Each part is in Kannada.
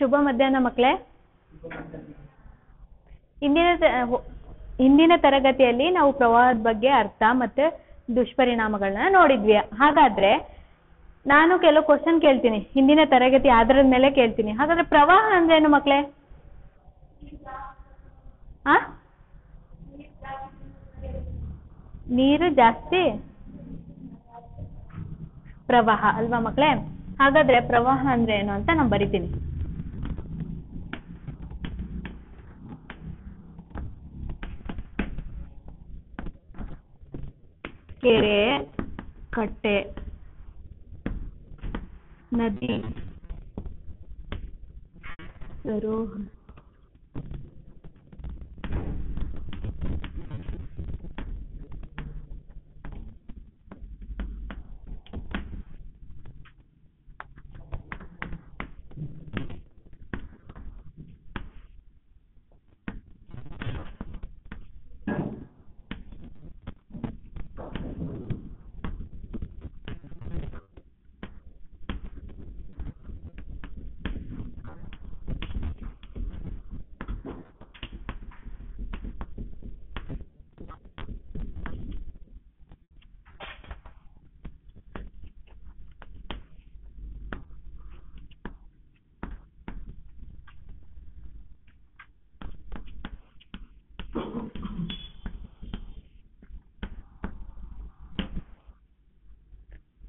ಶುಭ ಮಧ್ಯಾಹ್ನ ಮಕ್ಕಳೇ. ಹಿಂದಿನ ತರಗತಿಯಲ್ಲಿ ನಾವು ಪ್ರವಾಹದ ಬಗ್ಗೆ ಅರ್ಥ ಮತ್ತೆ ದುಷ್ಪರಿಣಾಮಗಳನ್ನ ನೋಡಿದ್ವಿ. ಹಾಗಾದ್ರೆ ನಾನು ಕೆಲವು ಕ್ವಶನ್ ಕೇಳ್ತೀನಿ, ಹಿಂದಿನ ತರಗತಿ ಆಧಾರದ ಮೇಲೆ ಕೇಳ್ತೀನಿ. ಹಾಗಾದ್ರೆ ಪ್ರವಾಹ ಅಂದ್ರೆ ಏನು ಮಕ್ಕಳೇ? ನೀರು ಜಾಸ್ತಿ ಪ್ರವಾಹ ಅಲ್ವಾ ಮಕ್ಕಳೇ? ಹಾಗಾದ್ರೆ ಪ್ರವಾಹ ಅಂದ್ರೆ ಏನು ಅಂತ ನಾನು ಬರಿತೀನಿ. ಕೆರೆ, ಕಟ್ಟೆ, ನದಿ, ಸರೋವರ,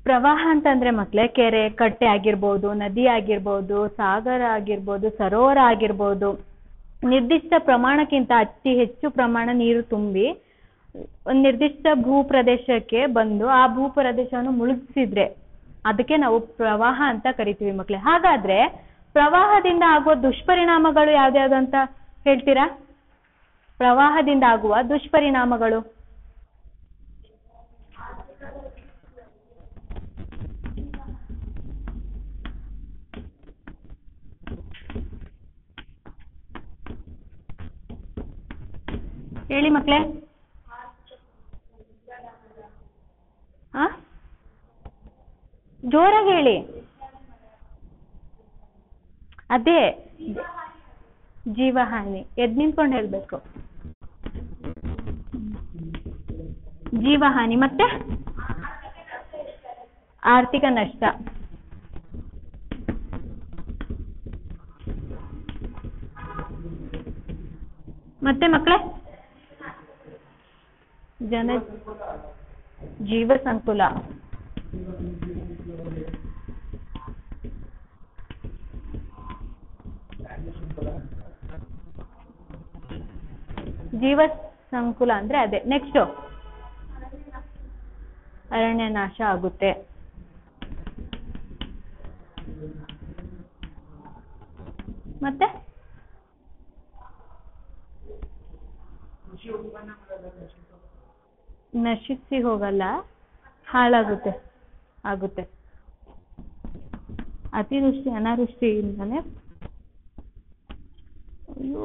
ಪ್ರವಾಹ ಅಂತಂದ್ರೆ ಮಕ್ಕಳೇ ಕೆರೆ, ಕಟ್ಟೆ ಆಗಿರ್ಬೋದು, ನದಿ ಆಗಿರ್ಬೋದು, ಸಾಗರ ಆಗಿರ್ಬೋದು, ಸರೋವರ ಆಗಿರ್ಬೋದು, ನಿರ್ದಿಷ್ಟ ಪ್ರಮಾಣಕ್ಕಿಂತ ಅತಿ ಹೆಚ್ಚು ಪ್ರಮಾಣ ನೀರು ತುಂಬಿ ಒಂದು ನಿರ್ದಿಷ್ಟ ಭೂ ಪ್ರದೇಶಕ್ಕೆ ಬಂದು ಆ ಭೂ ಪ್ರದೇಶವನ್ನು ಮುಳುಗಿಸಿದ್ರೆ ಅದಕ್ಕೆ ನಾವು ಪ್ರವಾಹ ಅಂತ ಕರಿತೀವಿ ಮಕ್ಕಳೇ. ಹಾಗಾದ್ರೆ ಪ್ರವಾಹದಿಂದ ಆಗುವ ದುಷ್ಪರಿಣಾಮಗಳು ಯಾವ್ದ್ಯಾವ್ದು ಅಂತ ಹೇಳ್ತೀರಾ? ಪ್ರವಾಹದಿಂದ ಆಗುವ ದುಷ್ಪರಿಣಾಮಗಳು ಹೇಳಿ ಮಕ್ಕಳೇ. ಜೋರಾಗಿ ಹೇಳಿ. ಅದೇ ಜೀವಹಾನಿ. ಎದ್ ನಿಂತ್ಕೊಂಡು ಹೇಳ್ಬೇಕು. ಜೀವಹಾನಿ ಮತ್ತೆ ಆರ್ಥಿಕ ನಷ್ಟ. ಮತ್ತೆ ಮಕ್ಕಳೇ ಜೀವ ಸಂಕುಲ, ಜೀವ ಸಂಕುಲ ಅಂದ್ರೆ ಅದೇ. ನೆಕ್ಸ್ಟ್ ಅರಣ್ಯ ನಾಶ ಆಗುತ್ತೆ. ಮತ್ತೆ ನಶಿಸಿ ಹೋಗಲ್ಲ, ಹಾಳಾಗುತ್ತೆ ಆಗುತ್ತೆ. ಅತಿವೃಷ್ಟಿ ಅನಾವೃಷ್ಟಿಯಿಂದಾನೆ. ಅಯ್ಯೋ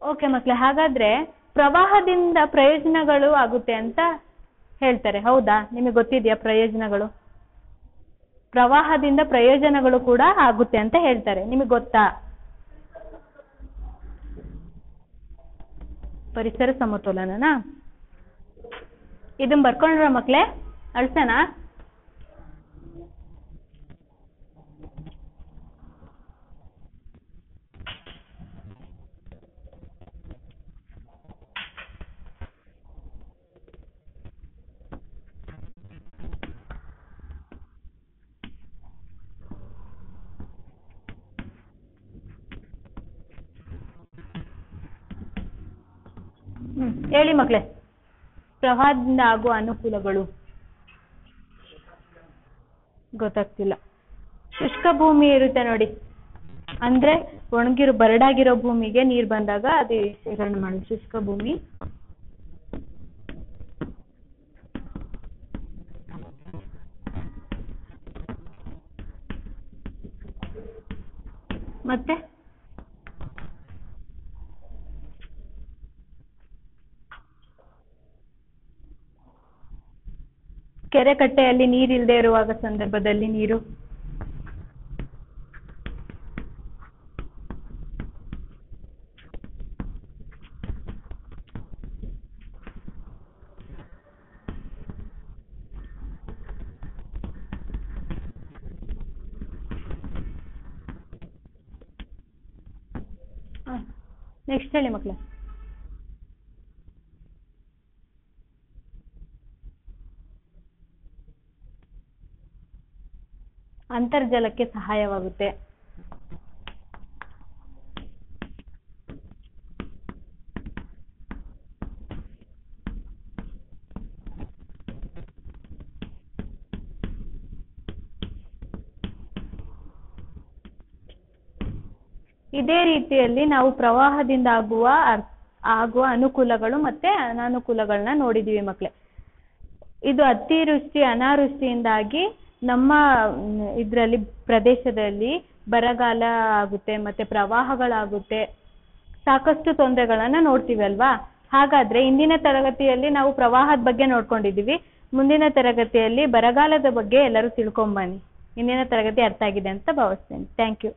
ಓಕೆ ಮಕ್ಕಳೇ. ಹಾಗಾದ್ರೆ ಪ್ರವಾಹದಿಂದ ಪ್ರಯೋಜನಗಳು ಆಗುತ್ತೆ ಅಂತ ಹೇಳ್ತಾರೆ, ಹೌದಾ? ನಿಮಗೆ ಗೊತ್ತಿದೆಯಾ ಪ್ರಯೋಜನಗಳು? ಪ್ರವಾಹದಿಂದ ಪ್ರಯೋಜನಗಳು ಕೂಡ ಆಗುತ್ತೆ ಅಂತ ಹೇಳ್ತಾರೆ, ನಿಮಗೆ ಗೊತ್ತಾ? ಪರಿಸರ ಸಮತೋಲನನಾ? ಇದನ್ನ ಬರ್ಕೊಂಡ್ರ ಮಕ್ಕಳೇ? ಅಳ್ಸನಾ? ಹೇಳಿ ಮಕ್ಕಳೇ. ಪ್ರವಾಹದಿಂದ ಆಗುವ ಅನುಕೂಲಗಳು ಗೊತ್ತಾಗ್ತಿಲ್ಲ. ಶುಷ್ಕ ಭೂಮಿ ಇರುತ್ತೆ ನೋಡಿ, ಅಂದ್ರೆ ಒಣಗಿರೋ ಬರಡಾಗಿರೋ ಭೂಮಿಗೆ ನೀರು ಬಂದಾಗ ಅದು ಶೇಖರಣೆ ಮಾಡೋದು ಶುಷ್ಕ ಭೂಮಿ. ಮತ್ತೆ ಕೆರೆ ಕಟ್ಟೆಯಲ್ಲಿ ನೀರಿಲ್ಲದೆ ಇರುವಾಗ ಸಂದರ್ಭದಲ್ಲಿ ನೀರು ನೆಕ್ಸ್ಟ್ ಹೇಳಿ ಮಕ್ಕಳೇ. ಅಂತರ್ಜಲಕ್ಕೆ ಸಹಾಯವಾಗುತ್ತೆ. ಇದೇ ರೀತಿಯಲ್ಲಿ ನಾವು ಪ್ರವಾಹದಿಂದ ಆಗುವ ಅನುಕೂಲಗಳು ಮತ್ತೆ ಅನಾನುಕೂಲಗಳನ್ನ ನೋಡಿದೀವಿ ಮಕ್ಕಳೇ. ಇದು ಅತಿವೃಷ್ಟಿ ಅನಾವೃಷ್ಟಿಯಿಂದಾಗಿ ನಮ್ಮ ಇದರಲ್ಲಿ ಪ್ರದೇಶದಲ್ಲಿ ಬರಗಾಲ ಆಗುತ್ತೆ, ಮತ್ತೆ ಪ್ರವಾಹಗಳಾಗುತ್ತೆ, ಸಾಕಷ್ಟು ತೊಂದರೆಗಳನ್ನ ನೋಡ್ತೀವಿ ಅಲ್ವಾ. ಹಾಗಾದ್ರೆ ಇಂದಿನ ತರಗತಿಯಲ್ಲಿ ನಾವು ಪ್ರವಾಹದ ಬಗ್ಗೆ ನೋಡ್ಕೊಂಡಿದೀವಿ. ಮುಂದಿನ ತರಗತಿಯಲ್ಲಿ ಬರಗಾಲದ ಬಗ್ಗೆ ಎಲ್ಲರೂ ತಿಳ್ಕೊಂಬನ್ನಿ. ಇಂದಿನ ತರಗತಿ ಅರ್ಥ ಆಗಿದೆ ಅಂತ ಭಾವಿಸ್ತೇನೆ. Thank you.